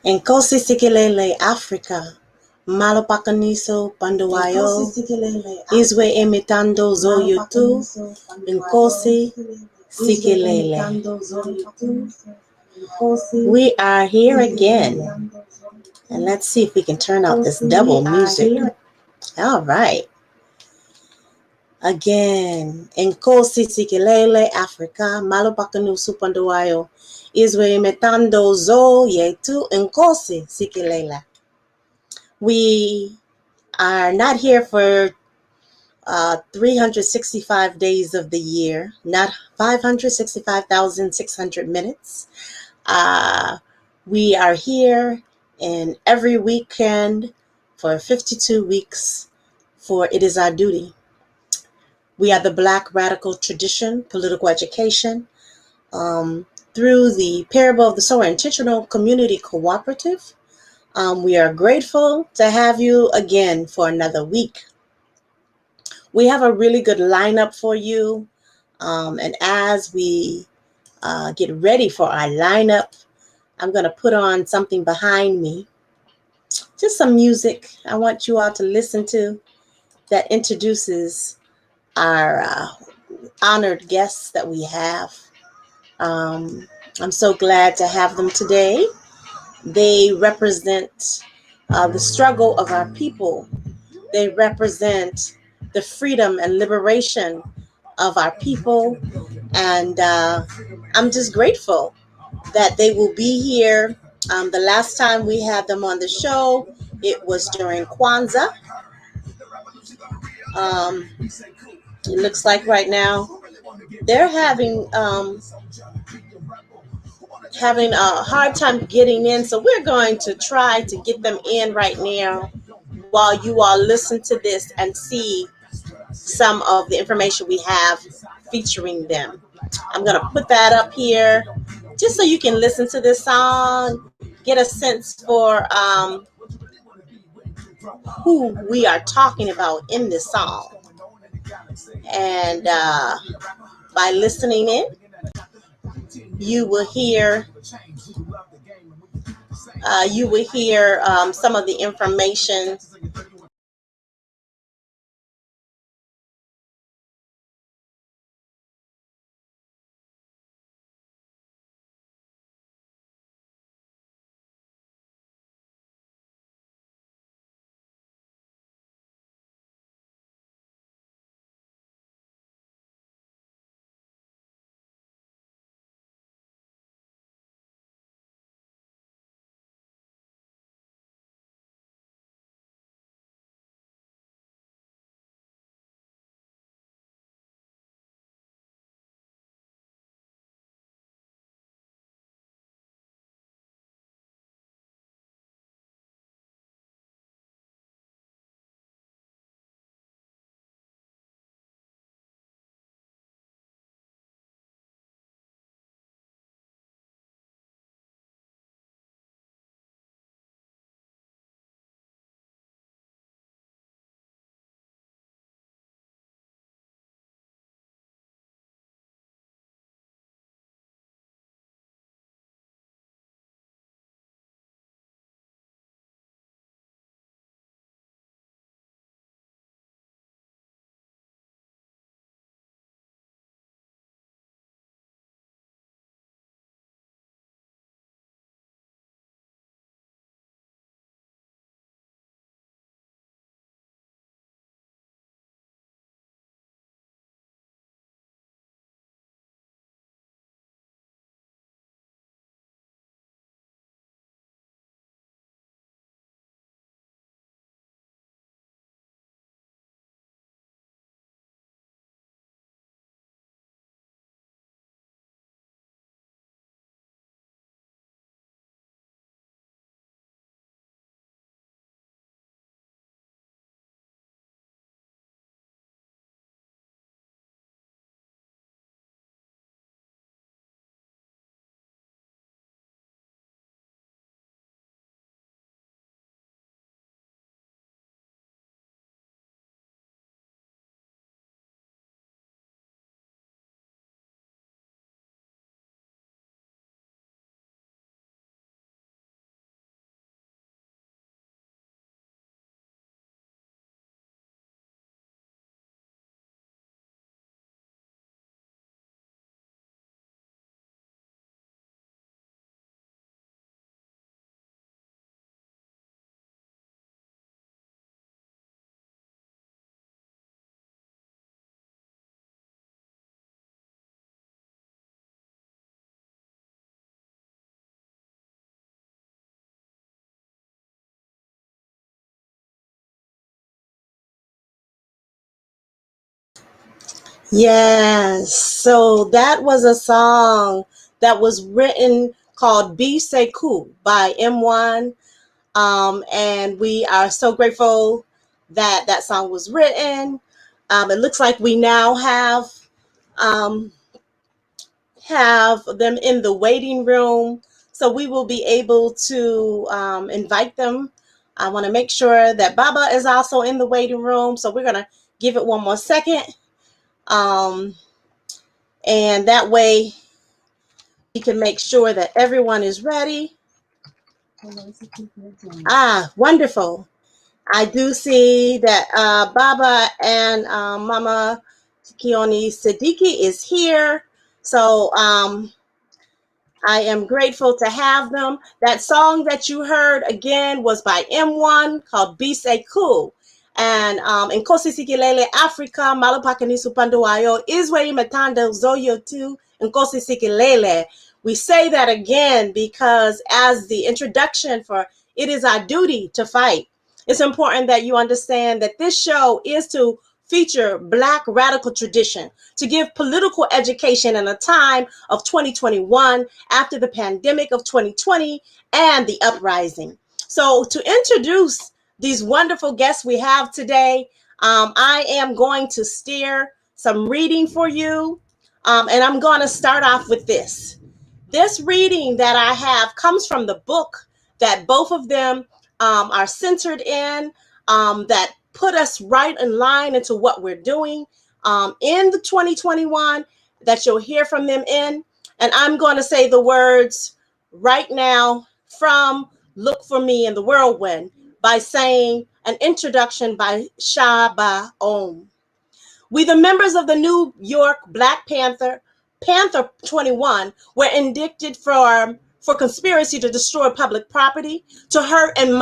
Nkosi Sikelele Africa, Malopakaniso Panduwayo, Izwe Emitando Zoyutu, Nkosi Sikelele. We are here again, and let's see if we can turn out this double music. All right. Again, Nkosi Sikelele Africa, Malopakanusu Panduwayo, Izwe Emitando Zoyutu, Nkosi Sikelele. We are not here for 365 days of the year, not 565,600 minutes. We are here in every weekend for 52 weeks, for it is our duty. We are the Black Radical Tradition Political Education through the Parable of the Sower Intentional Community Cooperative. We are grateful to have you again for another week. We have a really good lineup for you. And as we get ready for our lineup, I'm going to put on something behind me. Just some music I want you all to listen to that introduces our honored guests that we have. I'm so glad to have them today. They represent the struggle of our people. They represent the freedom and liberation of our people. And I'm just grateful that they will be here. The last time we had them on the show, it was during Kwanzaa. It looks like right now they're having a hard time getting in, so we're going to try to get them in right now while you all listen to this and see some of the information we have featuring them. I'm going to put that up here just so you can listen to this song, get a sense for who we are talking about in this song. And by listening in, you will hear some of the information Yes. So that was a song that was written called Be Sekou by M1. And we are so grateful that that song was written. It looks like we now um, have them in the waiting room. So we will be able to invite them. I want to make sure that Baba is also in the waiting room. So we're going to give it one more second. Um, and that way we can make sure that everyone is ready. Wonderful. I do see that Baba and Mama Kioni Siddiqui is here. So I am grateful to have them. That song that you heard again was by M1 called Bise Cool. And in Kosi Sikilele, Africa, Malupakani Supanduayo, Israel Matanda Zoyo Tu, and Kosi Sikilele. We say that again because as the introduction for It Is Our Duty to Fight, it's important that you understand that this show is to feature Black radical tradition, to give political education in a time of 2021 after the pandemic of 2020 and the uprising. So to introduce these wonderful guests we have today, I am going to steer some reading for you. And I'm going to start off with this. This reading that I have comes from the book that both of them are centered in, that put us right in line into what we're doing in the 2021 that you'll hear from them in. And I'm going to say the words right now from Look for Me in the Whirlwind by saying an introduction by Shaba Om. We, the members of the New York Black Panther 21, were indicted for conspiracy to destroy public property, to hurt and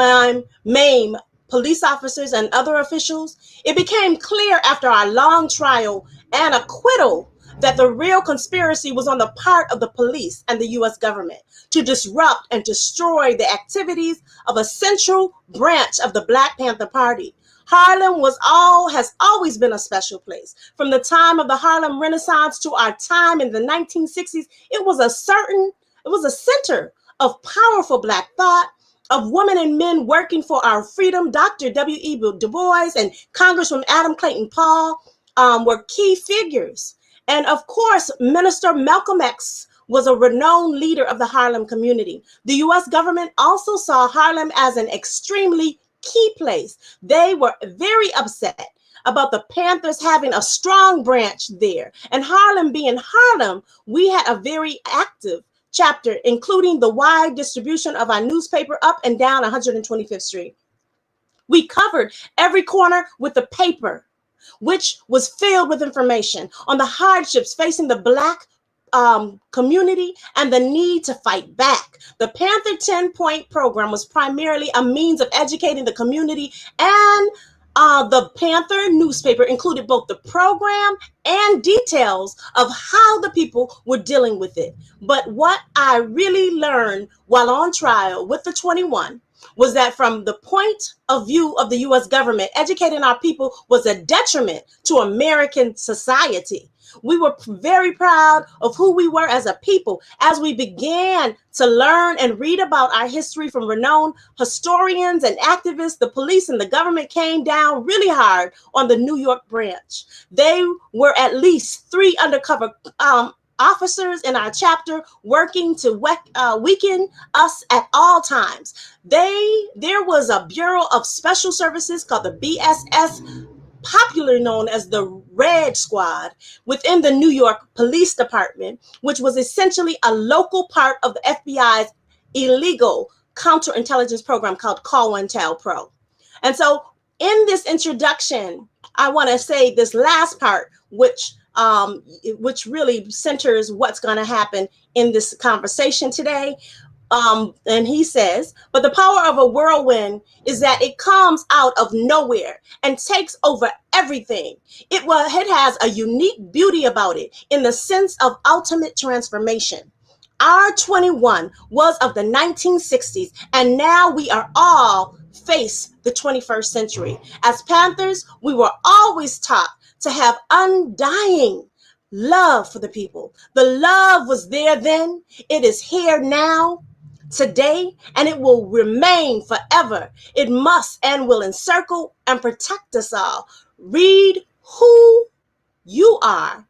maim police officers and other officials. It became clear after our long trial and acquittal that the real conspiracy was on the part of the police and the U.S. government to disrupt and destroy the activities of a central branch of the Black Panther Party. Harlem has always been a special place. From the time of the Harlem Renaissance to our time in the 1960s, it was a center of powerful Black thought, of women and men working for our freedom. Dr. W.E. Du Bois and Congressman Adam Clayton Paul were key figures. And of course, Minister Malcolm X was a renowned leader of the Harlem community. The U.S. government also saw Harlem as an extremely key place. They were very upset about the Panthers having a strong branch there. And Harlem being Harlem, we had a very active chapter, including the wide distribution of our newspaper up and down 125th Street. We covered every corner with the paper, which was filled with information on the hardships facing the Black community and the need to fight back. The Panther 10-point program was primarily a means of educating the community, and the Panther newspaper included both the program and details of how the people were dealing with it. But what I really learned while on trial with the 21 was that from the point of view of the U.S. government, educating our people was a detriment to American society. We were very proud of who we were as a people as we began to learn and read about our history from renowned historians and activists. The police and the government came down really hard on the New York branch. They were at least 3 undercover officers in our chapter working to weaken us at all times. There was a Bureau of Special Services called the BSS, popularly known as the Red Squad, within the New York Police Department, which was essentially a local part of the FBI's illegal counterintelligence program called COINTELPRO. And so in this introduction, I want to say this last part, which really centers what's going to happen in this conversation today. And he says, but the power of a whirlwind is that it comes out of nowhere and takes over everything. It has a unique beauty about it in the sense of ultimate transformation. Our 21 was of the 1960s, and now we are all face the 21st century. As Panthers, we were always taught to have undying love for the people. The love was there then, it is here now, today, and it will remain forever. It must and will encircle and protect us all. Read who you are.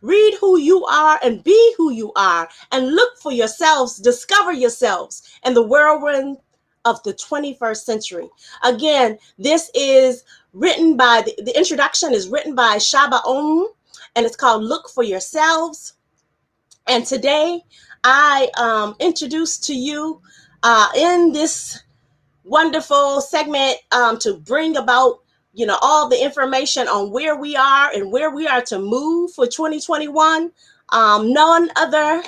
Read who you are and be who you are, and look for yourselves, discover yourselves in the whirlwind of the 21st century. Again, this is written by, the introduction is written by Shaba Om, and it's called Look for Yourselves. And today I introduce to you in this wonderful segment to bring about, all the information on where we are and where we are to move for 2021. None other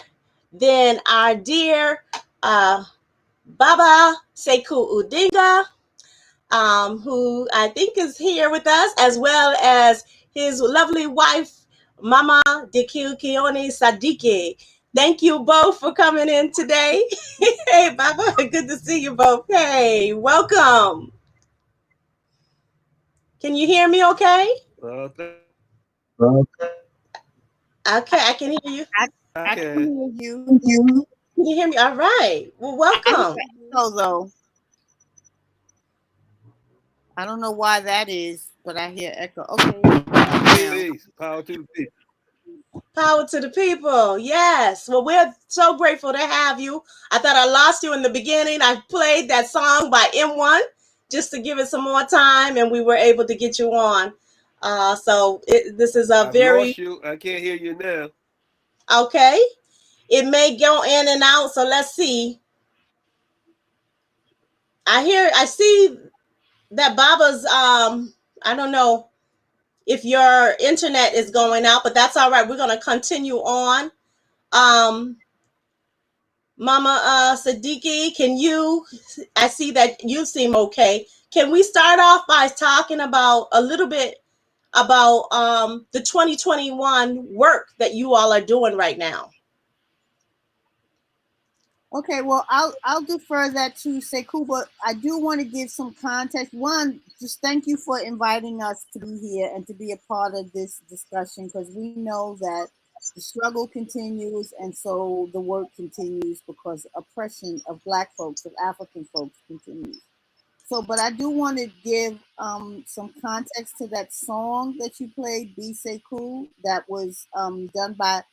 than our dear Baba Sekou Odinga, who I think is here with us, as well as his lovely wife, Mama Dikil Kioni Sadiki. Thank you both for coming in today. Hey, Baba, good to see you both. Hey, welcome. Can you hear me okay? Okay, I can hear you. I can hear you. Can you hear me? All right. Well, welcome. Though. I don't know why that is, but I hear echo. Okay. Peace. Power to the people. Power to the people. Yes. Well, we're so grateful to have you. I thought I lost you in the beginning. I played that song by M1 just to give it some more time, and we were able to get you on. This is a I've very lost you. I can't hear you now. okay. It may go in and out, so let's see. I see that Baba's I don't know if your internet is going out, but that's all right. We're going to continue on. Mama Sadiki, I see that you seem okay. Can we start off by talking about a little bit about the 2021 work that you all are doing right now? Okay, well, I'll defer that to Sekou, but I do want to give some context. One, just thank you for inviting us to be here and to be a part of this discussion, because we know that the struggle continues, and so the work continues, because oppression of Black folks, of African folks, continues. So, but I do want to give some context to that song that you played, Be Sekou, that was done by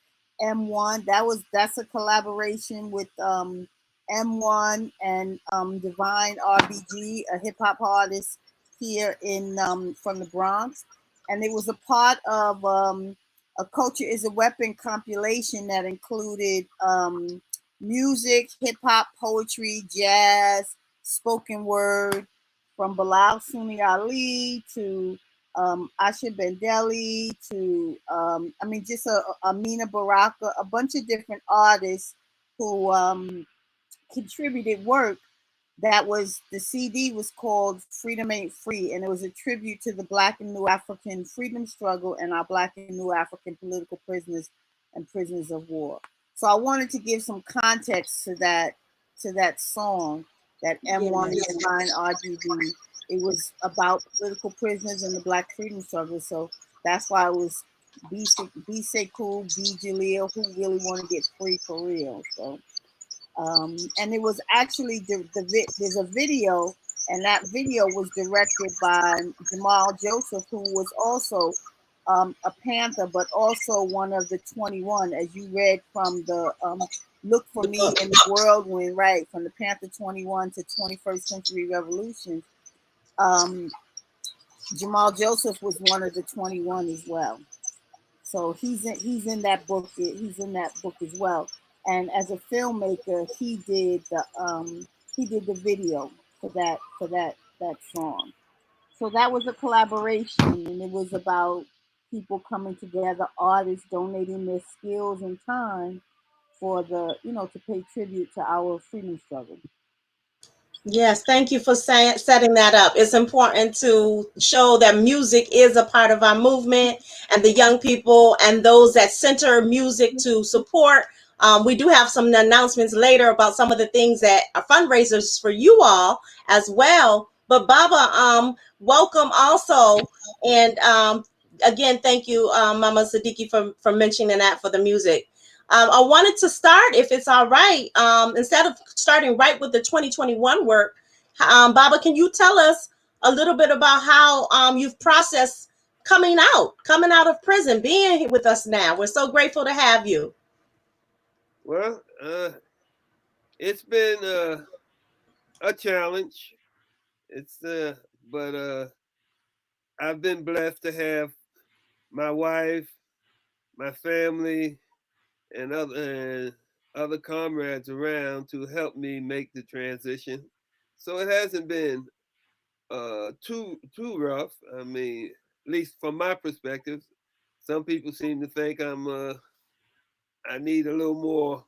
M1. That's a collaboration with M1 and Divine RBG, a hip hop artist here in from the Bronx, and it was a part of a Culture is a Weapon compilation that included music, hip hop, poetry, jazz, spoken word, from Bilal Sunni Ali to Asha Bendeli to just Amina Baraka, a bunch of different artists who contributed work. That was, the CD was called Freedom Ain't Free, and it was a tribute to the Black and New African freedom struggle and our Black and New African political prisoners and prisoners of war. So I wanted to give some context to that song, that M1 Yes. and Divine RGB. It was about political prisoners and the Black freedom struggle. So that's why it was Be Sekou, Be Jaleel, who really want to get free for real. So and it was actually there's a video, and that video was directed by Jamal Joseph, who was also a Panther, but also one of the 21, as you read from the Look for Me in the Whirlwind, right? From the Panther 21 to 21st Century Revolution. Jamal Joseph was one of the 21 as well. So he's in that book. He's in that book as well. And as a filmmaker, he did the video for that song. So that was a collaboration, and it was about people coming together, artists donating their skills and time for to pay tribute to our freedom struggle. Yes, thank you for setting that up. It's important to show that music is a part of our movement, and the young people and those that center music to support. We do have some announcements later about some of the things that are fundraisers for you all as well. But Baba, welcome also. And again, thank you, Mama Siddiqui, for mentioning that for the music. I wanted to start, if it's all right, instead of starting right with the 2021 work, Baba, can you tell us a little bit about how you've processed coming out of prison, being here with us now? We're so grateful to have you. Well, it's been a challenge. It's but I've been blessed to have my wife, my family, and other comrades around to help me make the transition. So it hasn't been too rough. I mean, at least from my perspective. Some people seem to think I need a little more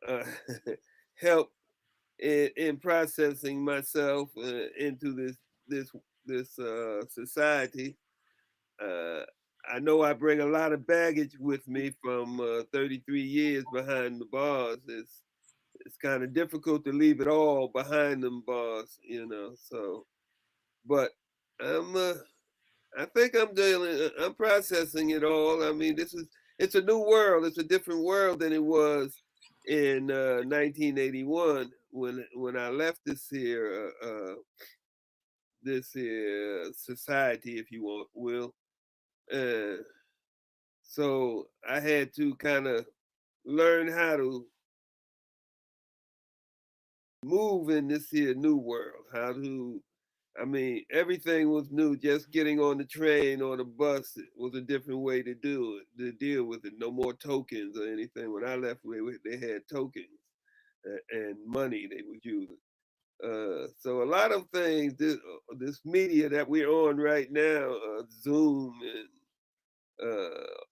uh, help in processing myself into this this society. Uh, I know I bring a lot of baggage with me from 33 years behind the bars. It's kind of difficult to leave it all behind them bars, you know. So, but I'm I think I'm dealing. I'm processing it all. I mean, it's a new world. It's a different world than it was in 1981 when I left this here society, if you will. Uh, so I had to kind of learn how to move in this here new world. How to I mean, everything was new. Just getting on the train or the bus was a different way to do it, to deal with it. No more tokens or anything. When I left, they had tokens and money they would use. So a lot of things, this media that we're on right now, Zoom and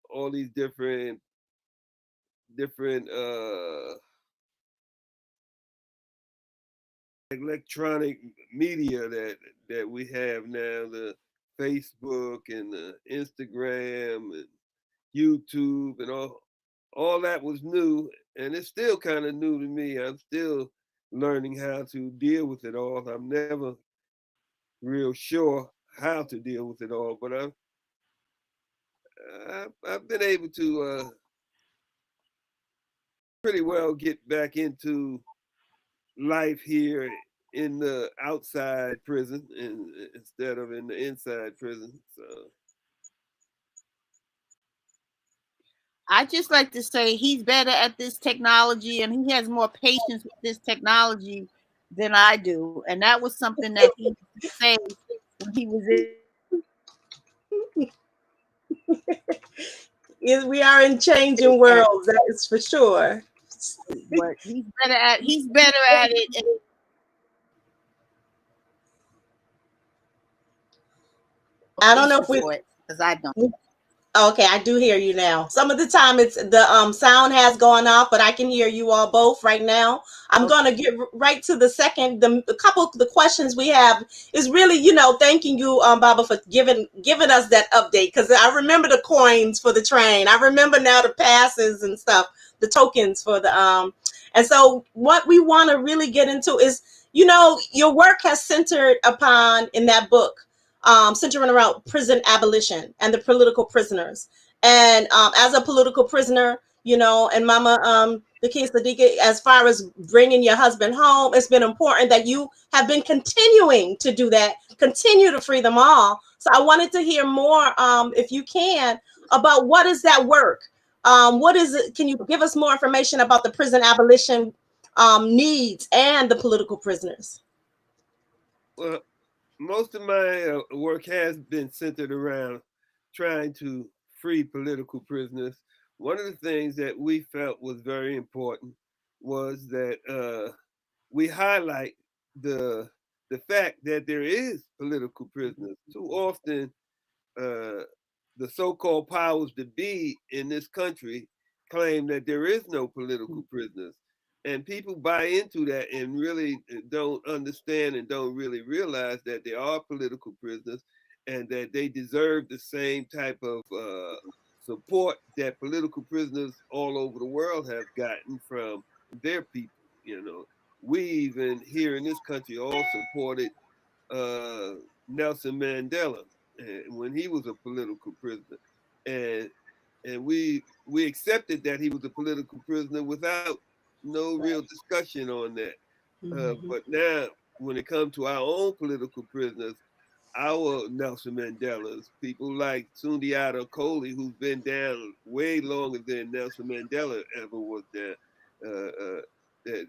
all these different electronic media that we have now, the Facebook and the Instagram and YouTube and all that was new, and it's still kind of new to me. I'm still learning how to deal with it all. I'm never real sure how to deal with it all, but I've been able to pretty well get back into life here in the outside prison instead of in the inside prison. So I just like to say he's better at this technology and he has more patience with this technology than I do. And that was something that he said when he was in. We are in changing worlds, that is for sure. But he's better at it. I don't know if we because I don't. Okay, I do hear you now. Some of the time it's the sound has gone off, but I can hear you all both right now. I'm going to get right to the second. The couple of the questions we have is really, thanking you, Baba, for giving us that update, because I remember the coins for the train. I remember now the passes and stuff, the tokens for the and so what we want to really get into is, your work has centered upon in that book, centering around prison abolition and the political prisoners. And as a political prisoner, and Mama, the case Sadiqa, as far as bringing your husband home, it's been important that you have been continuing to do that, continue to free them all. So I wanted to hear more, if you can, about what is that work? What is it? Can you give us more information about the prison abolition needs and the political prisoners? well, most of my work has been centered around trying to free political prisoners. One of the things that we felt was very important was that we highlight the the fact that there is political prisoners. Too often, the so-called powers that be in this country claim that there is no political prisoners. And people buy into that and really don't understand and don't really realize that there are political prisoners and that they deserve the same type of support that political prisoners all over the world have gotten from their people. You know, we even here in this country all supported uh, Nelson Mandela. when he was a political prisoner, and we accepted that he was a political prisoner without no real discussion on that. But now, when it comes to our own political prisoners, our Nelson Mandelas, people like Sundiata Acoli, who's been down way longer than Nelson Mandela ever was there, that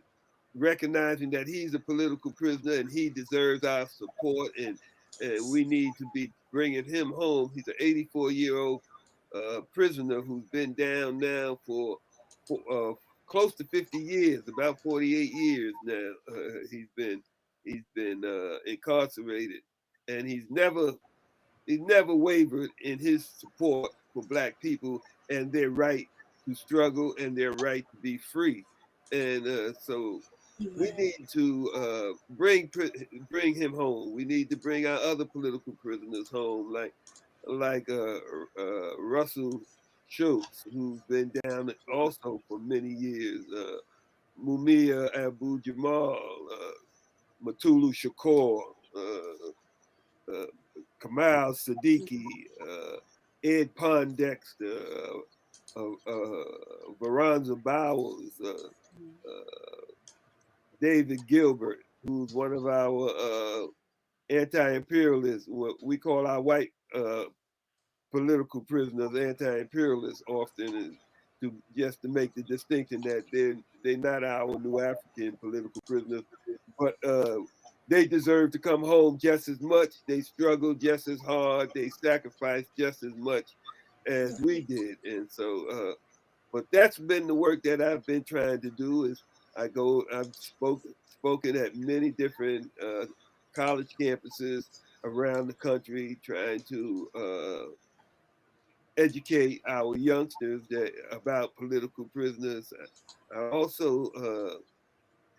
recognizing that he's a political prisoner and he deserves our support, and we need to be bringing him home. He's an 84-year-old prisoner who's been down now for close to 50 years, about 48 years now. He's been incarcerated, and he's never wavered in his support for Black people and their right to struggle and their right to be free. And so we need to bring him home. We need to bring our other political prisoners home, like Russell Schultz, who's been down also for many years, Mumia Abu Jamal, Mutulu Shakur, Kamal Siddiqui, Ed Pondexter, Veronza Bowers, David Gilbert, who's one of our anti-imperialists, what we call our white political prisoners, anti-imperialists often, just to make the distinction that they're not our New African political prisoners, but they deserve to come home just as much. They struggle just as hard. They sacrifice just as much as we did. And so, but that's been the work that I've been trying to do. Is I've spoken at many different college campuses around the country, trying to educate our youngsters about political prisoners. I also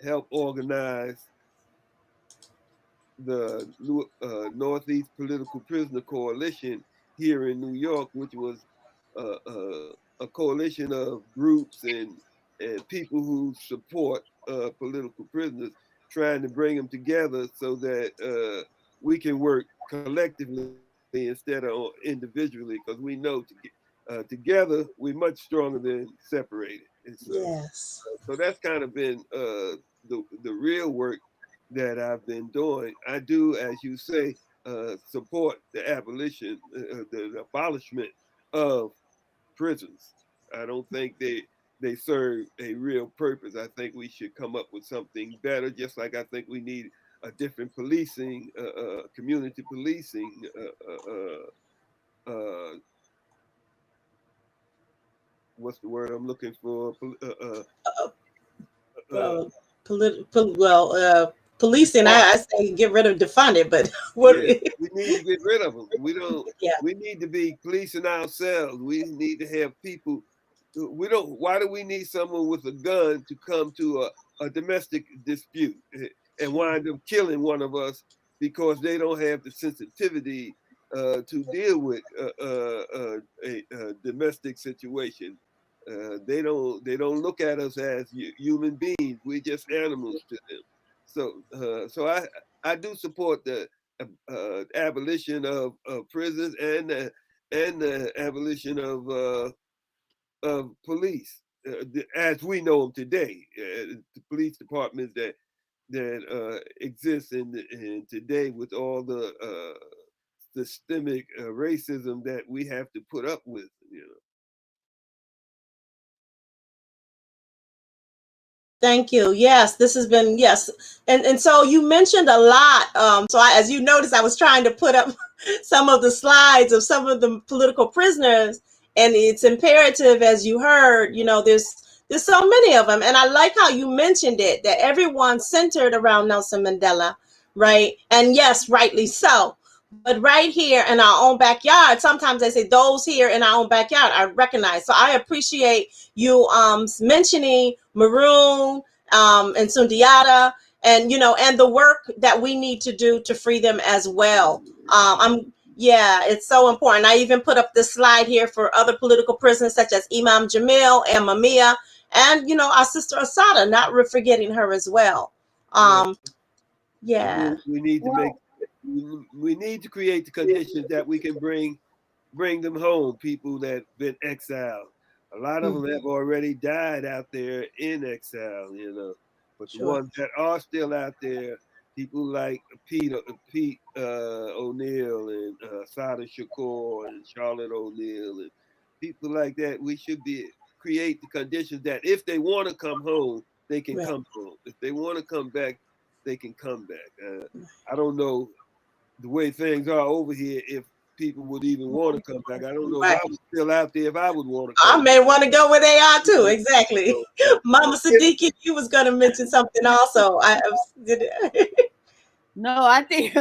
help organize the Northeast Political Prisoner Coalition here in New York, which was a coalition of groups and people who support political prisoners, trying to bring them together so that we can work collectively instead of individually, because we know together we're much stronger than separated. And so, Yes. So that's kind of been the real work that I've been doing. I do, as you say, support the abolition, the abolishment of prisons. I don't think they serve a real purpose. I think we should come up with something better, just like I think we need a different policing, community policing, what's the word I'm looking for? Policing. I say get rid of, defund it, but what? Yeah, we need to get rid of them. We don't. Yeah. We need to be policing ourselves. We need to have people. We don't. Why do we need someone with a gun to come to a domestic dispute and wind up killing one of us because they don't have the sensitivity to deal with a domestic situation? They don't look at us as human beings. We're just animals to them. So I do support the abolition of prisons and the abolition of police as we know them today. The police departments that exist in today, with all the systemic racism that we have to put up with, you know. Thank you. Yes, this has been, yes. And so you mentioned a lot. So as you noticed, I was trying to put up some of the slides of some of the political prisoners, and it's imperative, as you heard, you know, there's so many of them. And I like how you mentioned it, that everyone centered around Nelson Mandela, right? And yes, rightly so. But right here in our own backyard, sometimes they say those here in our own backyard, I recognize. So I appreciate you mentioning Maroon and Sundiata, and you know, and the work that we need to do to free them as well. Yeah, it's so important. I even put up this slide here for other political prisoners such as Imam Jamil and Mumia, and you know, our sister Assata, not forgetting her as well. Yeah. We need to make we need to create the conditions that we can bring them home. People that been exiled, a lot of them have already died out there in exile, But the Sure. ones that are still out there, people like Pete O'Neill and Sada Shakur and Charlotte O'Neill and people like that, we should be create the conditions that if they want to come home, they can Right. come home. If they want to come back, they can come back. I don't know the way things are over here if people would even want to come back. I don't know if Right. I was still out there if I would want to I come may want to go where they are too. back. Exactly. So, Mama Siddiqui, you was going to mention something also. No, I think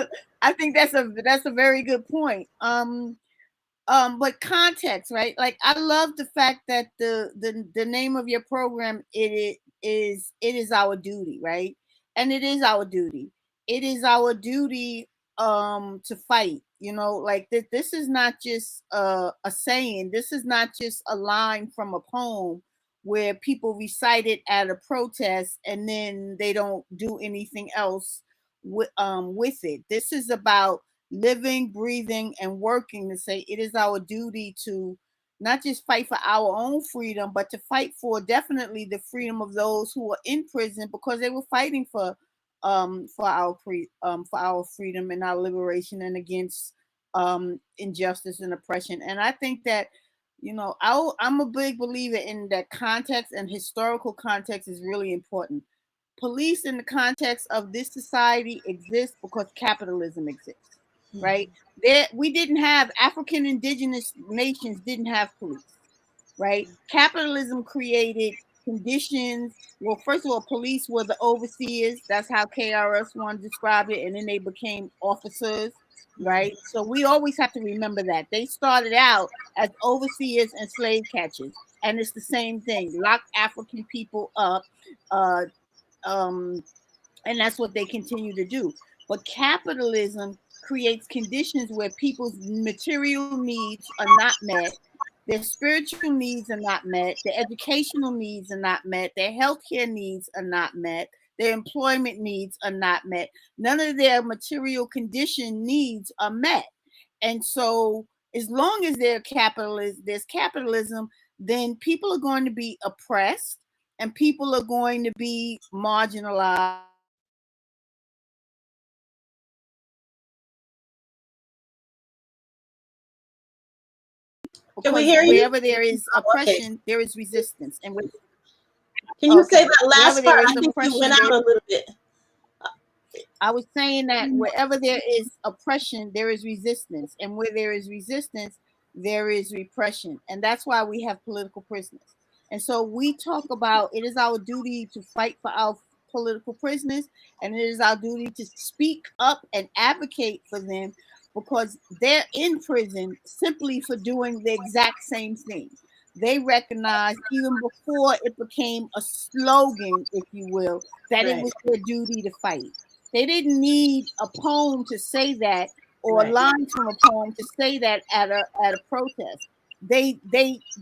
that's a very good point. But context, right? Like I love the fact that the name of your program it is our duty, right? And it is our duty. It is our duty to fight. Like this is not just a saying. This is not just a line from a poem where people recite it at a protest and then they don't do anything else with it. This is about living, breathing, and working to say it is our duty to not just fight for our own freedom, but to fight for definitely the freedom of those who are in prison because they were fighting for our freedom and our liberation and against injustice and oppression. And I think that I'm a big believer in that context, and historical context is really important. Police in the context of this society exists because capitalism exists, right? We didn't have African indigenous nations didn't have police, right? Capitalism created conditions. Well, first of all, police were the overseers. That's how KRS-One described it, and then they became officers, right? So we always have to remember that they started out as overseers and slave catchers, and it's the same thing. Lock African people up, uh, and that's what they continue to do. But capitalism creates conditions where people's material needs are not met, their spiritual needs are not met, their educational needs are not met, their healthcare needs are not met, their employment needs are not met. None of their material condition needs are met. And so as long as there's capitalism, then people are going to be oppressed and people are going to be marginalized. Can we Because hear you? wherever there is oppression, Okay. there is resistance. And Can you say okay, that wherever last there part? is I think you oppression, went out a little bit. I was saying that wherever there is oppression, there is resistance. And where there is resistance, there is repression. And that's why we have political prisoners. And so we talk about it is our duty to fight for our political prisoners, and it is our duty to speak up and advocate for them because they're in prison simply for doing the exact same thing. They recognized even before it became a slogan, if you will, that it Right. was their duty to fight. They didn't need a poem to say that or Right. lines from a poem to say that at a protest. They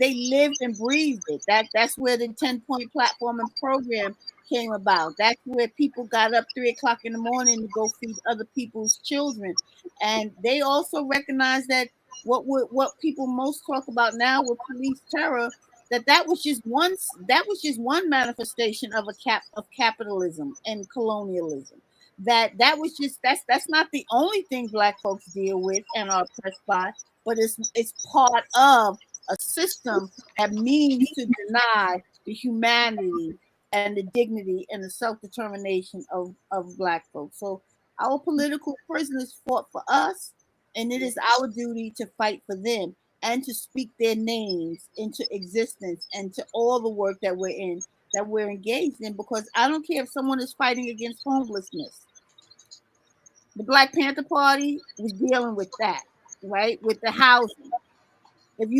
lived and breathed it. That's where the 10-point platform and program came about. That's where people got up 3 o'clock in the morning to go feed other people's children. And they also recognized that what people most talk about now with police terror, that was just one manifestation of of capitalism and colonialism. That was just that's not the only thing Black folks deal with and are oppressed by, but it's part of a system that means to deny the humanity and the dignity and the self-determination of Black folks. So our political prisoners fought for us, and it is our duty to fight for them and to speak their names into existence and to all the work that we're engaged in, because I don't care if someone is fighting against homelessness. The Black Panther Party was dealing with that, right? With the housing. If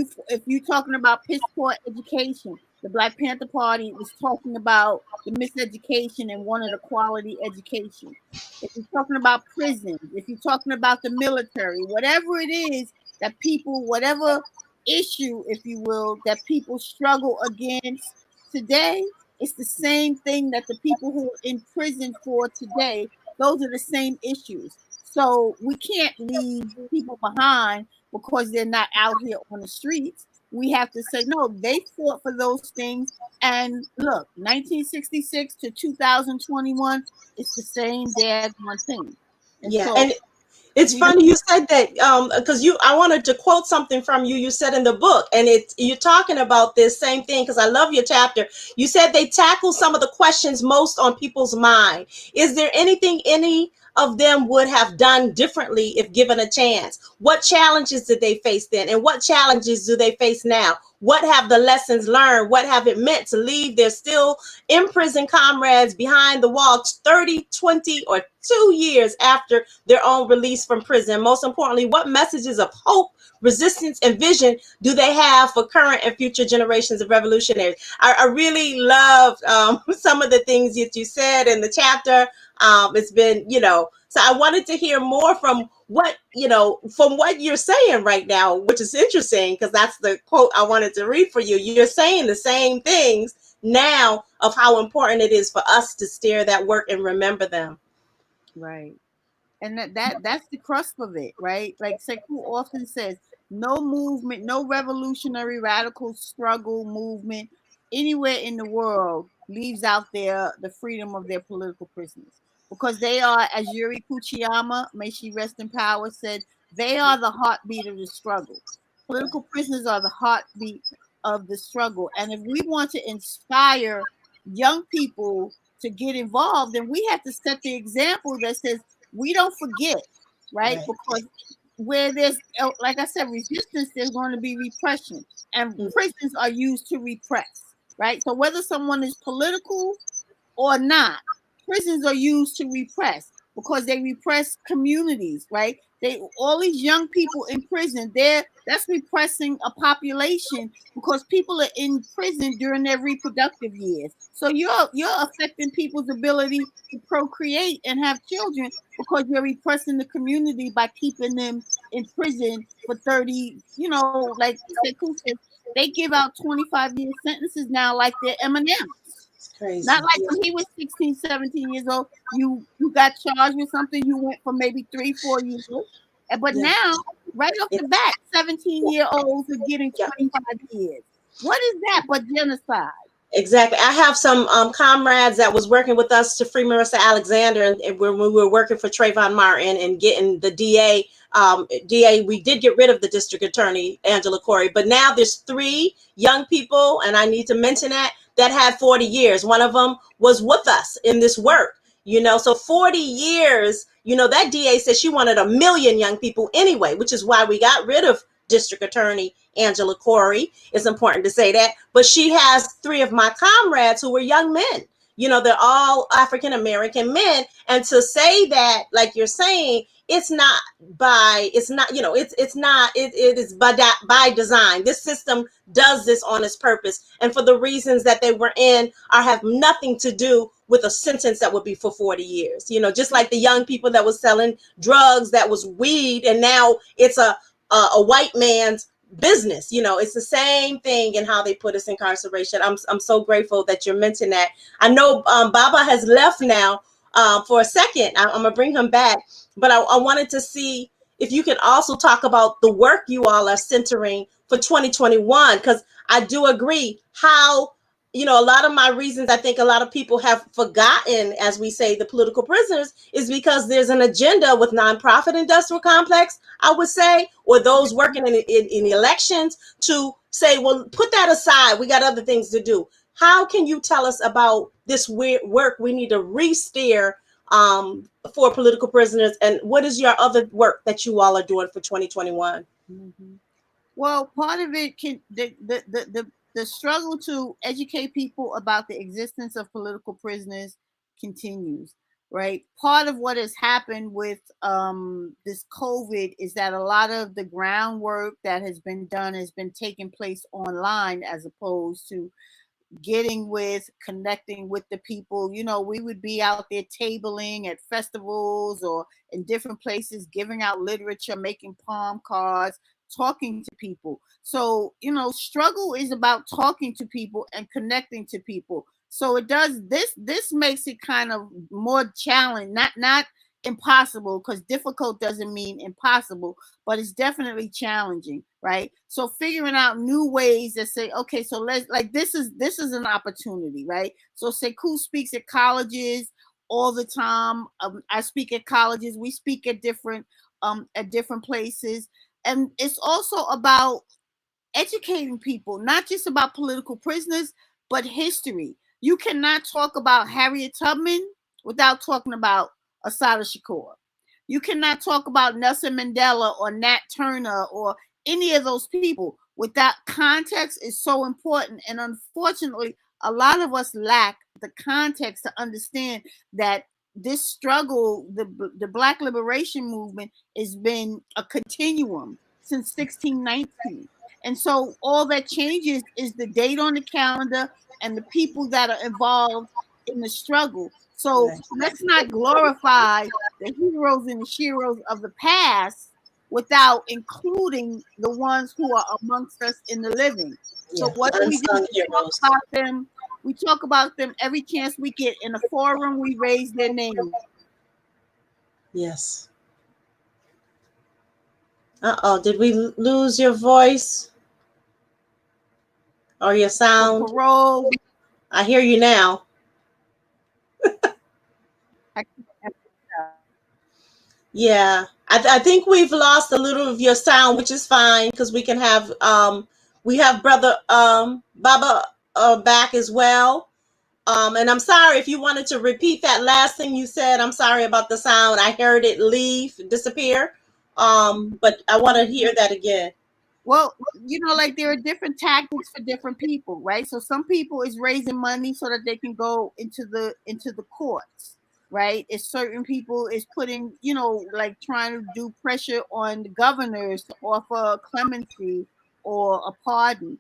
you talking about piss poor education, the Black Panther Party was talking about the miseducation and wanted a quality education. If you're talking about prisons, if you're talking about the military, whatever it is that people, whatever issue, if you will, that people struggle against today, it's the same thing that the people who are in prison for today. Those are the same issues. So we can't leave people behind because they're not out here on the streets. We have to say, no, they fought for those things. And look, 1966 to 2021, it's the same daggone thing. And Yeah, so and it's we don't, funny you said that because I wanted to quote something from you. You said in the book, and you're talking about this same thing because I love your chapter. You said they tackle some of the questions most on people's mind. Is there anything any of them would have done differently if given a chance? What challenges did they face then, and what challenges do they face now? What have the lessons learned? What have it meant to leave their still imprisoned comrades behind the wall 30, 20, or 2 years after their own release from prison? Most importantly, what messages of hope, resistance, and vision do they have for current and future generations of revolutionaries? I really loved some of the things that you said in the chapter. It's been, so I wanted to hear more from from what you're saying right now, which is interesting because that's the quote I wanted to read for you. You're saying the same things now of how important it is for us to steer that work and remember them. right. And that's the crust of it, right? Like Sekou often says, no movement, no revolutionary radical struggle movement anywhere in the world leaves out the freedom of their political prisoners. Because they are, as Yuri Kuchiyama, may she rest in power, said, they are the heartbeat of the struggle. Political prisoners are the heartbeat of the struggle. And if we want to inspire young people to get involved, then we have to set the example that says, we don't forget, right? Right. Because where there's, like I said, resistance, there's going to be repression, and prisons are used to repress, right? So whether someone is political or not, prisons are used to repress because they repress communities, right? All these young people in prison, that's repressing a population because people are in prison during their reproductive years. So you're affecting people's ability to procreate and have children because you're repressing the community by keeping them in prison for 30, like Sekou says, they give out 25-year sentences now like they're M&Ms. It's crazy. Not like when he was 16, 17 years old, you got charged with something, you went for maybe 3, 4 years. But Yeah. now, right off the bat, 17-year-olds are getting 25 years. What is that but genocide? Exactly. I have some comrades that was working with us to free Marissa Alexander, and when we were working for Trayvon Martin and getting the DA. We did get rid of the district attorney, Angela Corey, but now there's 3 young people, and I need to mention that had 40 years. One of them was with us in this work, so 40 years, that DA said she wanted 1 million young people anyway, which is why we got rid of District Attorney Angela Corey. It's important to say that. But she has 3 of my comrades who were young men. They're all African American men. And to say that, like you're saying, it is by design. This system does this on its purpose. And for the reasons that they were in have nothing to do with a sentence that would be for 40 years. Just like the young people that was selling drugs, that was weed, and now it's a white man's business. It's the same thing in how they put us in incarceration. I'm so grateful that you're mentioning that. I know Baba has left now for a second. I'm gonna bring him back, but I wanted to see if you can also talk about the work you all are centering for 2021, because I do agree how a lot of my reasons I think a lot of people have forgotten, as we say, the political prisoners, is because there's an agenda with nonprofit industrial complex, I would say, or those working in elections to say, well, put that aside. We got other things to do. How can you tell us about this work we need to re-steer for political prisoners, and what is your other work that you all are doing for 2021? Mm-hmm. Well, part of it can the struggle to educate people about the existence of political prisoners continues, right? Part of what has happened with this COVID is that a lot of the groundwork that has been done has been taking place online as opposed to connecting with the people. We would be out there tabling at festivals or in different places, giving out literature, making palm cards, talking to people. So, struggle is about talking to people and connecting to people. So it does this makes it kind of more challenging. Not impossible, because difficult doesn't mean impossible, but it's definitely challenging, right? So figuring out new ways that say, okay, so let's, like, this is an opportunity, right? So Sekou speaks at colleges all the time. I speak at colleges. We speak at different places, and it's also about educating people, not just about political prisoners, but history. You cannot talk about Harriet Tubman without talking about Assata Shakur. You cannot talk about Nelson Mandela or Nat Turner or any of those people without context. Is so important. And unfortunately, a lot of us lack the context to understand that this struggle, the Black liberation movement, has been a continuum since 1619. And so all that changes is the date on the calendar and the people that are involved in the struggle. So let's not glorify the heroes and the sheroes of the past without including the ones who are amongst us in the living. So what do we do? We talk about them. We talk about them every chance we get. In a forum, we raise their name. Yes. Uh-oh, did we lose your voice or your sound? Parole. I hear you now. Yeah, I think we've lost a little of your sound, which is fine because we can have we have brother Baba back as well. And I'm sorry if you wanted to repeat that last thing you said. I'm sorry about the sound. I heard it leave, disappear. But I want to hear that again. Well, like there are different tactics for different people, right? So some people is raising money so that they can go into the courts, right? It's certain people is putting, like trying to do pressure on the governors to offer clemency or a pardon.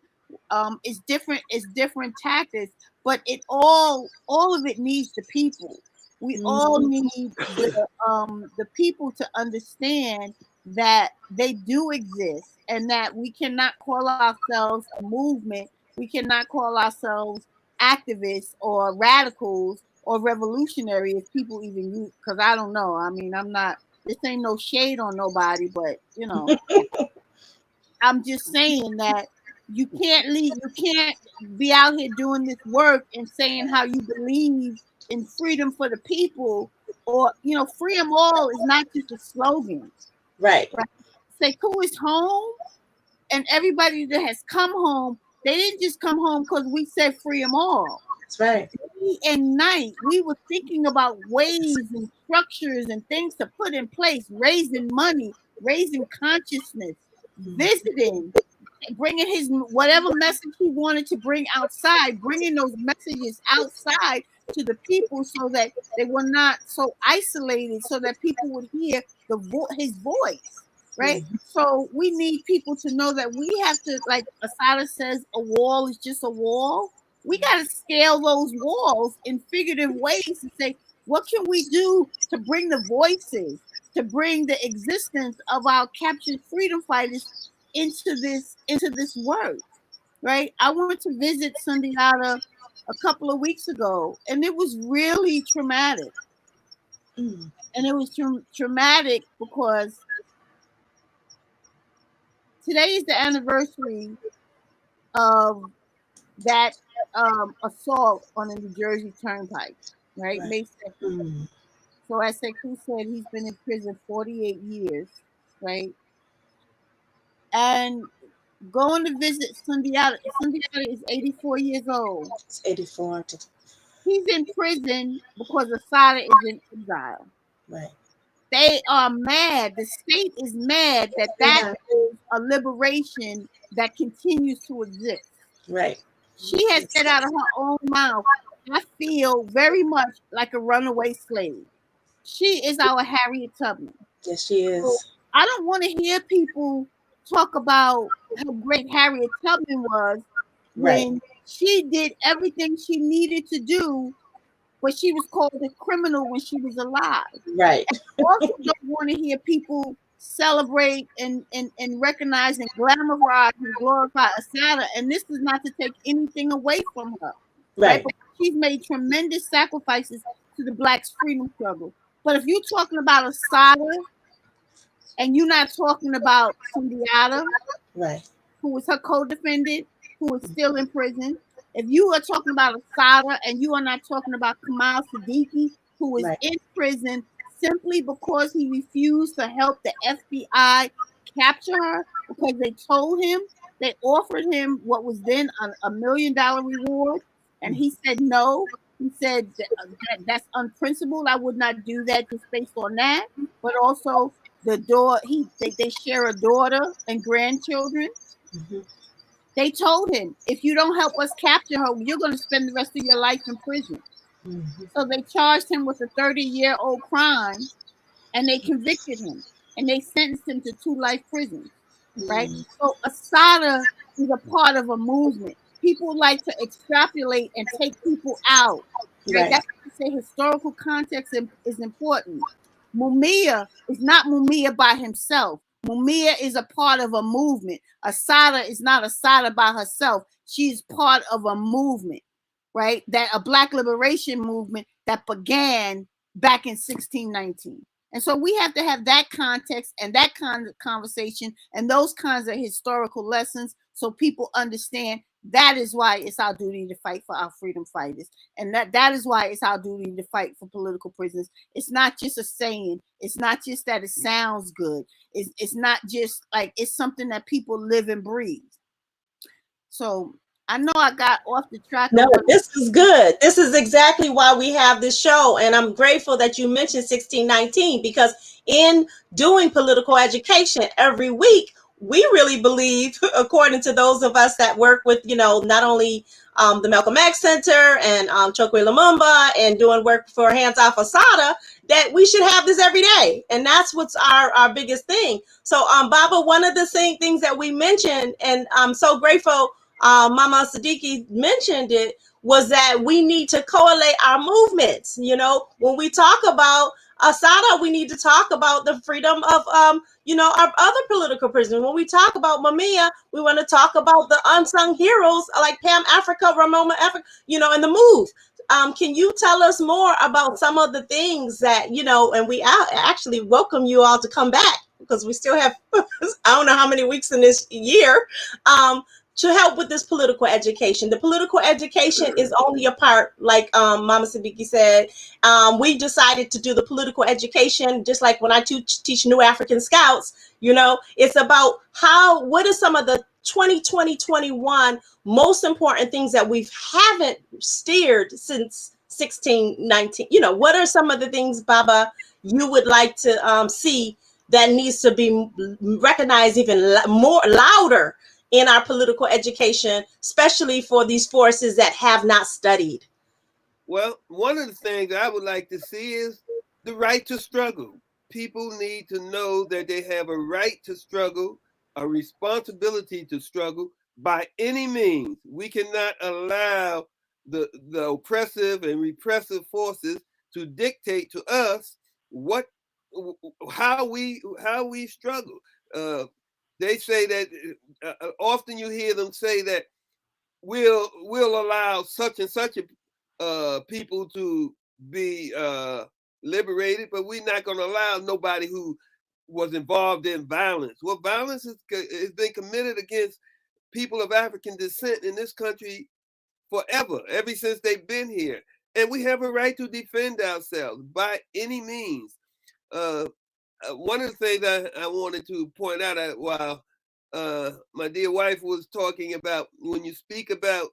It's different tactics, but all of it needs the people. We all need the people to understand that they do exist and that we cannot call ourselves a movement. We cannot call ourselves activists or radicals or revolutionary, if people even use, because I don't know. I mean, I'm not, this ain't no shade on nobody, but I'm just saying that you can't be out here doing this work and saying how you believe in freedom for the people, or free them all is not just a slogan. Right. Sekou is home, and everybody that has come home, they didn't just come home because we said free them all. That's right. Day and night, we were thinking about ways and structures and things to put in place, raising money, raising consciousness, visiting, bringing his whatever message he wanted to bring outside, bringing those messages outside to the people so that they were not so isolated, so that people would hear his voice, right? So we need people to know that we have to, like Assata says, a wall is just a wall. We got to scale those walls in figurative ways and say, what can we do to bring the voices, to bring the existence of our captured freedom fighters into this work, right? I went to visit Sundiata a couple of weeks ago, and it was really traumatic. And it was traumatic because today is the anniversary of that assault on the New Jersey Turnpike, right? May 2nd. So as Sekou said, he's been in prison 48 years, right? And going to visit Sundiata. Sundiata is 84 years old. It's 84. He's in prison because Assata is in exile. Right. They are mad. The state is mad that is a liberation that continues to exist. Right. She has said out of her own mouth, I feel very much like a runaway slave. She is our Harriet Tubman. Yes, she is. So I don't want to hear people talk about how great Harriet Tubman was when she did everything she needed to do, but she was called a criminal when she was alive. Right. I also don't want to hear people celebrate and recognize and glamorize and glorify Assata. And this is not to take anything away from her. Right. But she's made tremendous sacrifices to the Black freedom struggle. But if you're talking about Assata and you're not talking about Sundiata, Right. who was her co-defendant, who is still in prison, if you are talking about Assata and you are not talking about Kamal Siddiqui, who is Right. in prison simply because he refused to help the FBI capture her, because they told him, they offered him what was then a $1 million reward, and he said no. He said that's unprincipled. I would not do that just based on that. But also the daughter, they share a daughter and grandchildren. Mm-hmm. They told him, if you don't help us capture her, you're going to spend the rest of your life in prison. Mm-hmm. So they charged him with a 30-year-old crime, and they convicted him, and they sentenced him to 2 life prisons, right? Mm-hmm. So Assata is a part of a movement. People like to extrapolate and take people out, right? Right. That's why I say historical context is important. Mumia is not Mumia by himself. Mumia is a part of a movement. Assata is not Assata by herself. She's part of a movement, right? That a Black liberation movement that began back in 1619. And so we have to have that context and that kind of conversation and those kinds of historical lessons so people understand that is why it's our duty to fight for our freedom fighters. And that is why it's our duty to fight for political prisoners. It's not just a saying. It's not just that it sounds good. It's not just like, it's something that people live and breathe. So I know I got off the track No, of what. this is good. This is exactly why we have this show. And I'm grateful that you mentioned 1619, because in doing political education every week, we really believe, according to those of us that work with, not only the Malcolm X Center and Chokwe Lumumba and doing work for Hands Off Assata, that we should have this every day. And that's what's our biggest thing. So, Baba, one of the things that we mentioned, and I'm so grateful Mama Siddiqui mentioned it, was that we need to correlate our movements. When we talk about Assata, we need to talk about the freedom of, our other political prisoners. When we talk about Mumia, we want to talk about the unsung heroes like Pam Africa, Ramona Africa, and the move. Can you tell us more about some of the things that, and we actually welcome you all to come back, because we still have, I don't know how many weeks in this year, to help with this political education. The political education is only a part, like Mama Siddiqui said. We decided to do the political education, just like when I teach New African Scouts, it's about what are some of the 2020-21 most important things that we haven't steered since 1619. What are some of the things, Baba, you would like to see that needs to be recognized even more louder in our political education, especially for these forces that have not studied? Well, one of the things I would like to see is the right to struggle. People need to know that they have a right to struggle, a responsibility to struggle by any means. We cannot allow the oppressive and repressive forces to dictate to us how we struggle. They say that often you hear them say that we'll allow such and such people to be liberated, but we're not going to allow nobody who was involved in violence. Well, violence has been committed against people of African descent in this country forever, ever since they've been here. And we have a right to defend ourselves by any means. One of the things I wanted to point out while my dear wife was talking about, when you speak about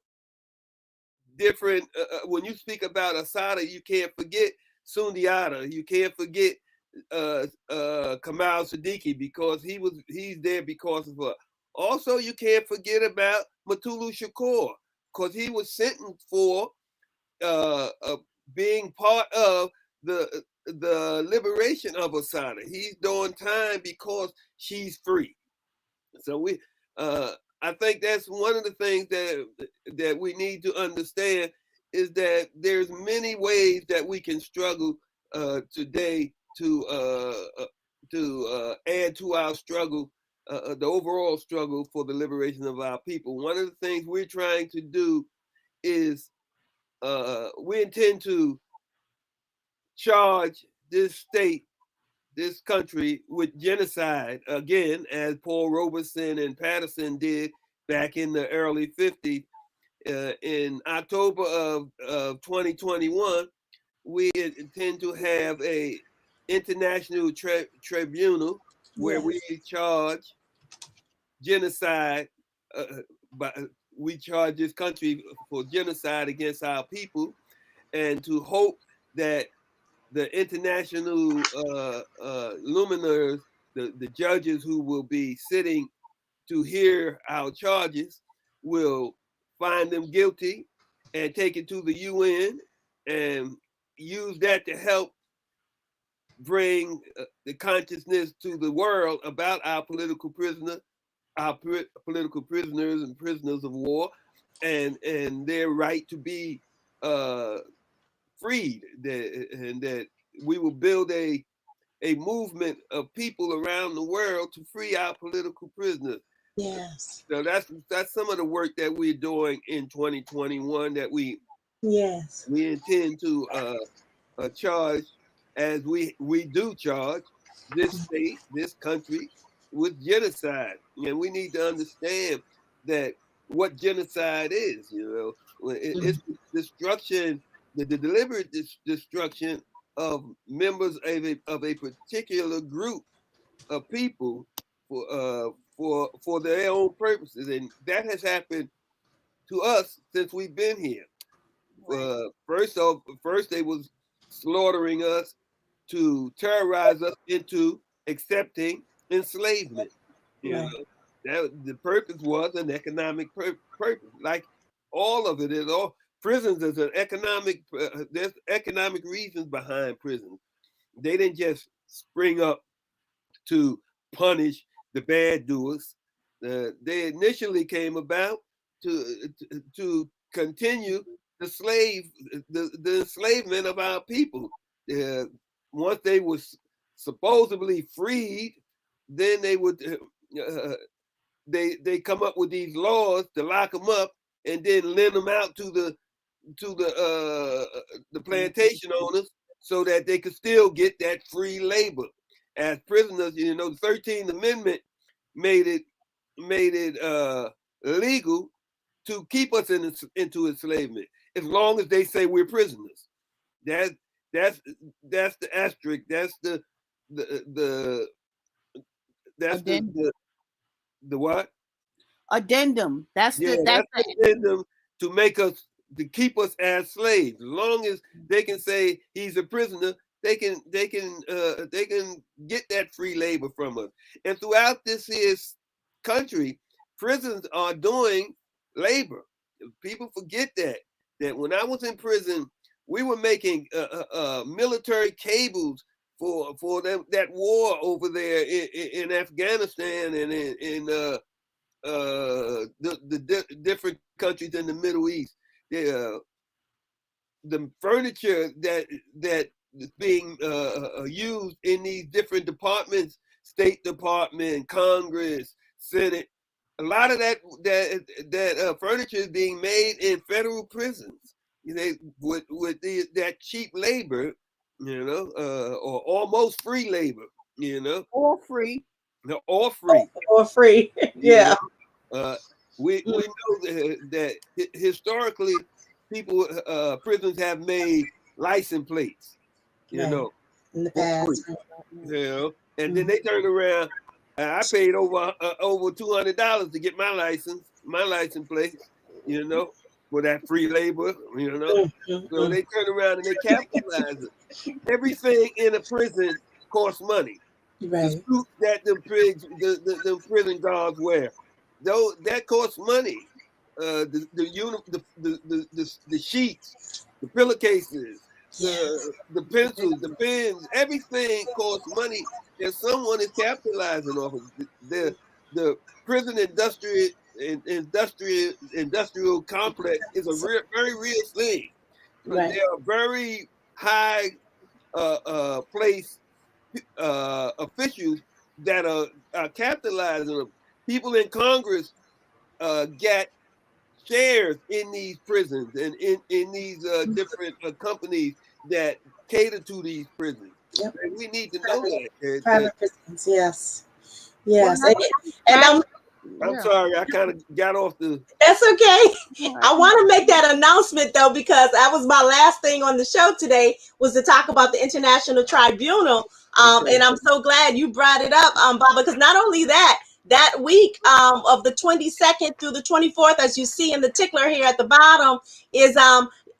when you speak about Assata, you can't forget Sundiata. You can't forget Kamal Siddiqui, because he's there because of her. Also, you can't forget about Mutulu Shakur, because he was sentenced for being part of the liberation of Assata. He's doing time because she's free. So I think that's one of the things that we need to understand, is that there's many ways that we can struggle today to add to our struggle, the overall struggle for the liberation of our people. One of the things we're trying to do is we intend to charge this state, this country with genocide again, as Paul Robeson and Patterson did back in the early 50s. In October of 2021, we intend to have a international tribunal where we charge genocide. But we charge this country for genocide against our people, and to hope that the international luminaries, the judges who will be sitting to hear our charges, will find them guilty and take it to the UN and use that to help bring the consciousness to the world about our political prisoners and prisoners of war, and their right to be freed, and that we will build a movement of people around the world to free our political prisoners. Yes. So that's some of the work that we're doing in 2021 that we intend to charge, as we do charge this state, this country with genocide. And we need to understand that what genocide is, it's destruction, the deliberate destruction of members of a particular group of people for their own purposes, and that has happened to us since we've been here. First they was slaughtering us to terrorize us into accepting enslavement. You know, that the purpose was an economic purpose. Like all of it is, all prisons is an economic. There's economic reasons behind prisons. They didn't just spring up to punish the bad doers. They initially came about to continue the enslavement of our people. Once they were supposedly freed, then they would they come up with these laws to lock them up and then lend them out to the plantation owners so that they could still get that free labor as prisoners. The 13th Amendment made it legal to keep us into enslavement as long as they say we're prisoners. That's the asterisk. That's the what? Addendum. That's the addendum to make us, to keep us as slaves. As long as they can say he's a prisoner, they can get that free labor from us. And throughout this country, prisons are doing labor. People forget that when I was in prison, we were making military cables for that war over there in Afghanistan and in the different countries in the Middle East. The furniture that is being used in these different departments, State Department, Congress, Senate, a lot of that furniture is being made in federal prisons. With that cheap labor, or almost free labor, all free. No, all free. Or free. Yeah. We know that historically, prisons have made license plates, in the past. And then they turned around. I paid over $200 to get my license plate, for that free labor, So they turn around and they capitalize it. Everything in a prison costs money. Right. The suit that the prison guards wear, though, that costs money. The sheets, the pillowcases, the pencils, the pens, everything costs money, and someone is capitalizing off of it. The prison industrial complex is a very real thing. Right. There are very high place officials that are capitalizing them. People in Congress get shares in these prisons and in these different companies that cater to these prisons. Yep. And we need to know that. Private prisons, yes. Well, Yes. And I'm yeah. sorry, I kind of got off the. that's okay. Well, I want to make that announcement though, because that was my last thing on the show today, was to talk about the International Tribunal. Okay. And I'm so glad you brought it up, Baba, because not only that week of the 22nd through the 24th, as you see in the tickler here at the bottom, is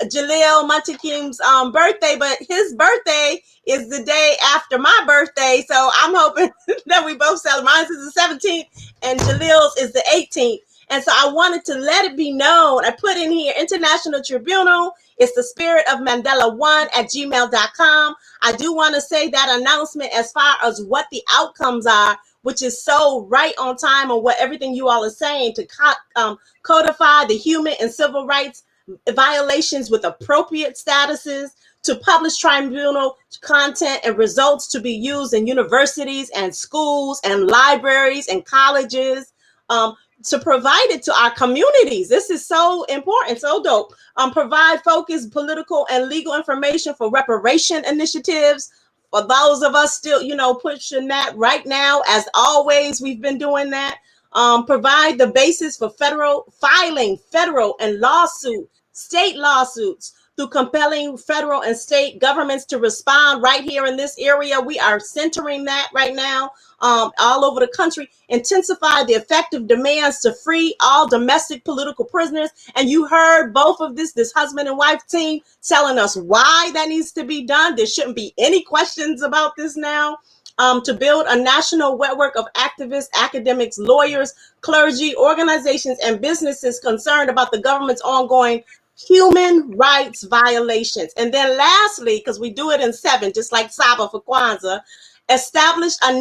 Jalil Montekim's birthday, but his birthday is the day after my birthday. So I'm hoping that we both celebrate. Mine is the 17th and Jalil's is the 18th. And so I wanted to let it be known. I put in here International Tribunal. It's the spirit of Mandela1 at gmail.com. I do want to say that announcement as far as what the outcomes are, which is so right on time on what everything you all are saying, to codify the human and civil rights violations with appropriate statuses, to publish tribunal content and results to be used in universities and schools and libraries and colleges, to provide it to our communities. This is so important, so dope. Provide focused political and legal information for reparation initiatives. For those of us still, pushing that right now, as always, we've been doing that. Provide the basis for federal and state lawsuits through compelling federal and state governments to respond right here in this area. We are centering that right now all over the country. Intensify the effective demands to free all domestic political prisoners. And you heard both of this husband and wife team telling us why that needs to be done. There shouldn't be any questions about this now. To build a national network of activists, academics, lawyers, clergy, organizations, and businesses concerned about the government's ongoing human rights violations. And then lastly, because we do it in 7, just like Saba for Kwanzaa, establish a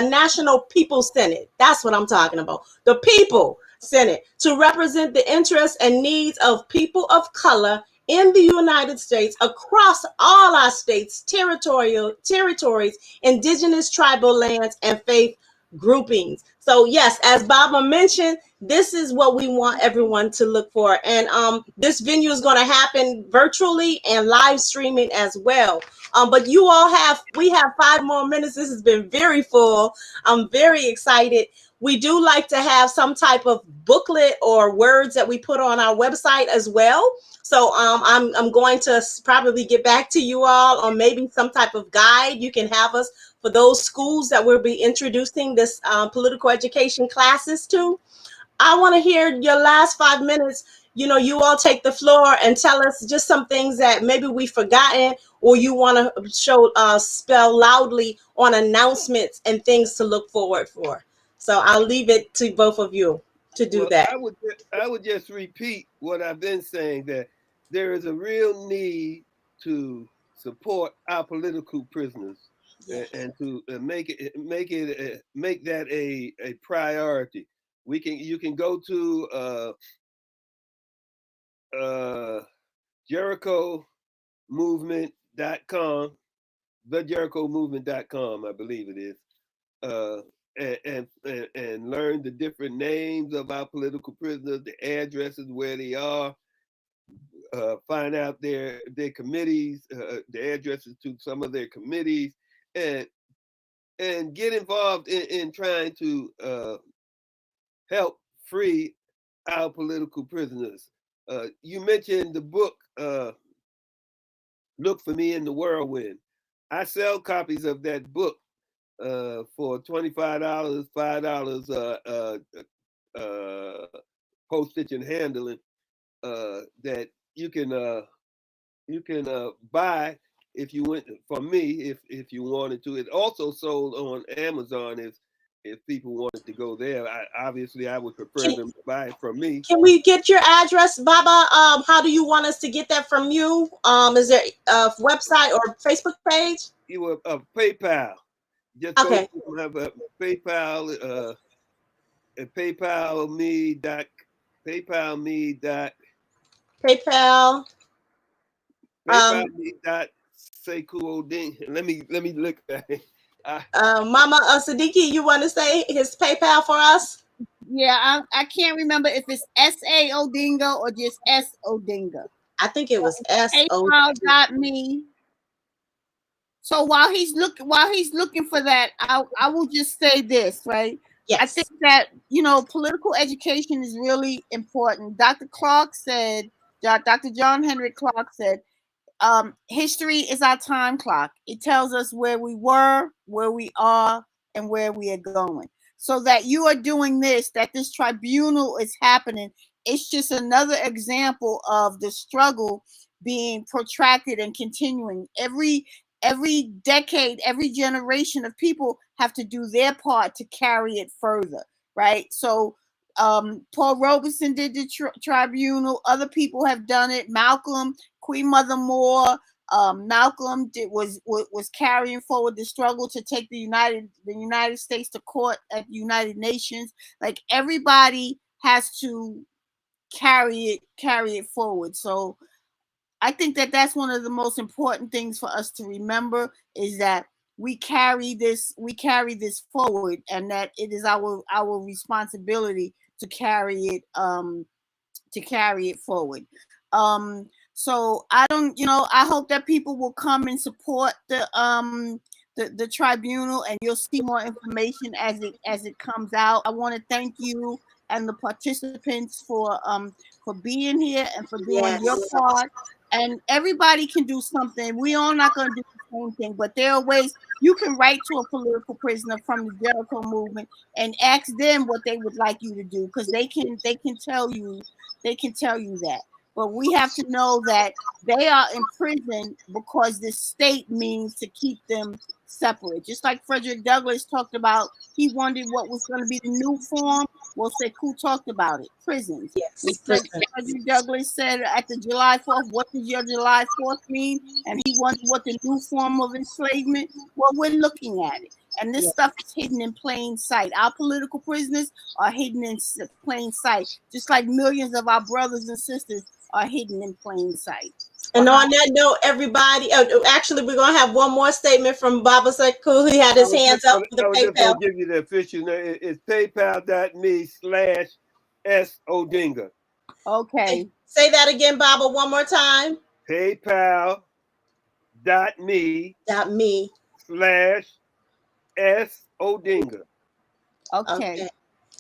national people senate. That's what I'm talking about. The people senate, to represent the interests and needs of people of color in the United States, across all our states, territories, indigenous tribal lands, and faith groupings. So yes, as Baba mentioned, this is what we want everyone to look for. And this venue is going to happen virtually and live streaming as well. But we have 5 more minutes. This has been very full. I'm very excited. We do like to have some type of booklet or words that we put on our website as well. So I'm going to probably get back to you all on maybe some type of guide you can have us for those schools that we'll be introducing this political education classes to. I want to hear your last 5 minutes. You all take the floor and tell us just some things that maybe we've forgotten, or you want to spell loudly on announcements and things to look forward for. So I'll leave it to both of you to do that. I would just repeat what I've been saying, that there is a real need to support our political prisoners, and to make that a priority. You can go to JerichoMovement.com, thejerichomovement.com, I believe it is, and learn the different names of our political prisoners, the addresses where they are, find out their committees, the addresses to some of their committees, and get involved in trying to help free our political prisoners. You mentioned the book, Look for Me in the Whirlwind. I sell copies of that book for $25, $5 postage and handling, that you can buy if you went from me, if you wanted to. It also sold on Amazon if people wanted to go there. Obviously I would prefer them to buy it from me. Can we get your address, Baba? How do you want us to get that from you? Is there a website or Facebook page? You have PayPal. Just okay. Go have a PayPal, PayPal.me. Let me look at it. Mama Siddiqui, you want to say his PayPal for us? Yeah, I can't remember if it's S.A. Odinga or just S. Odinga. I think it was S. PayPal.me So while he's looking for that, I will just say this, right? Yes. I think that, political education is really important. Dr. John Henrik Clarke said, history is our time clock. It tells us where we were, where we are, and where we are going. So that you are doing this, that this tribunal is happening, it's just another example of the struggle being protracted and continuing. Every decade, every generation of people have to do their part to carry it further, right? So Paul Robeson did the tribunal. Other people have done it. Malcolm, Queen Mother Moore, Malcolm was carrying forward the struggle to take the United States to court at the United Nations. Like, everybody has to carry it forward. So I think that that's one of the most important things for us to remember, is that we carry this forward, and that it is our responsibility to carry it forward. So I hope that people will come and support the tribunal, and you'll see more information as it comes out. I want to thank you and the participants for being here and for doing your part. And everybody can do something. We all not going to do the same thing, but there are ways you can write to a political prisoner from the Jericho movement and ask them what they would like you to do, because they can tell you that. But we have to know that they are in prison because the state means to keep them separate. Just like Frederick Douglass talked about, he wondered what was going to be the new form. Well, Sekou talked about it, prisons. Yes. Frederick Douglass said at the July 4th, what does your July 4th mean? And he wondered what the new form of enslavement. Well, we're looking at it. And this stuff is hidden in plain sight. Our political prisoners are hidden in plain sight, just like millions of our brothers and sisters are hidden in plain sight. And on that note, everybody, actually, we're going to have one more statement from Baba Sekou. He had his hands up for the PayPal. I'll give you the official name. It's paypal.me/S Odinga. Okay. Say that again, Baba, one more time. paypal.me/S Odinga. Okay.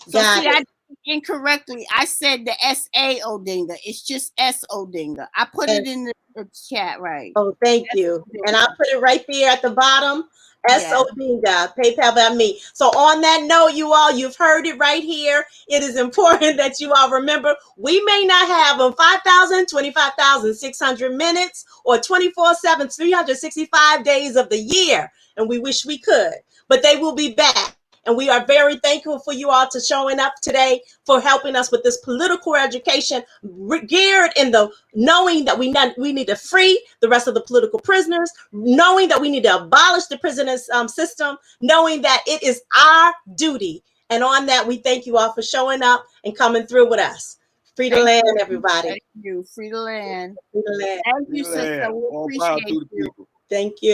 So Got it. I incorrectly, I said the S.A. Odinga. It's just S. Odinga. I put it in the chat, right? Oh, thank you. And I'll put it right there at the bottom. S. Odinga, paypal.me. So on that note, you all, you've heard it right here. It is important that you all remember, we may not have 5,000, 25,600 minutes or 24/7, 365 days of the year. And we wish we could, but they will be back. And we are very thankful for you all to showing up today, for helping us with this political education, geared in the knowing that we need to free the rest of the political prisoners, knowing that we need to abolish the prison system, knowing that it is our duty. And on that, we thank you all for showing up and coming through with us. Free the land, everybody. Thank you. Free the land. Free the land. Thank you, sister. We appreciate you. Thank you.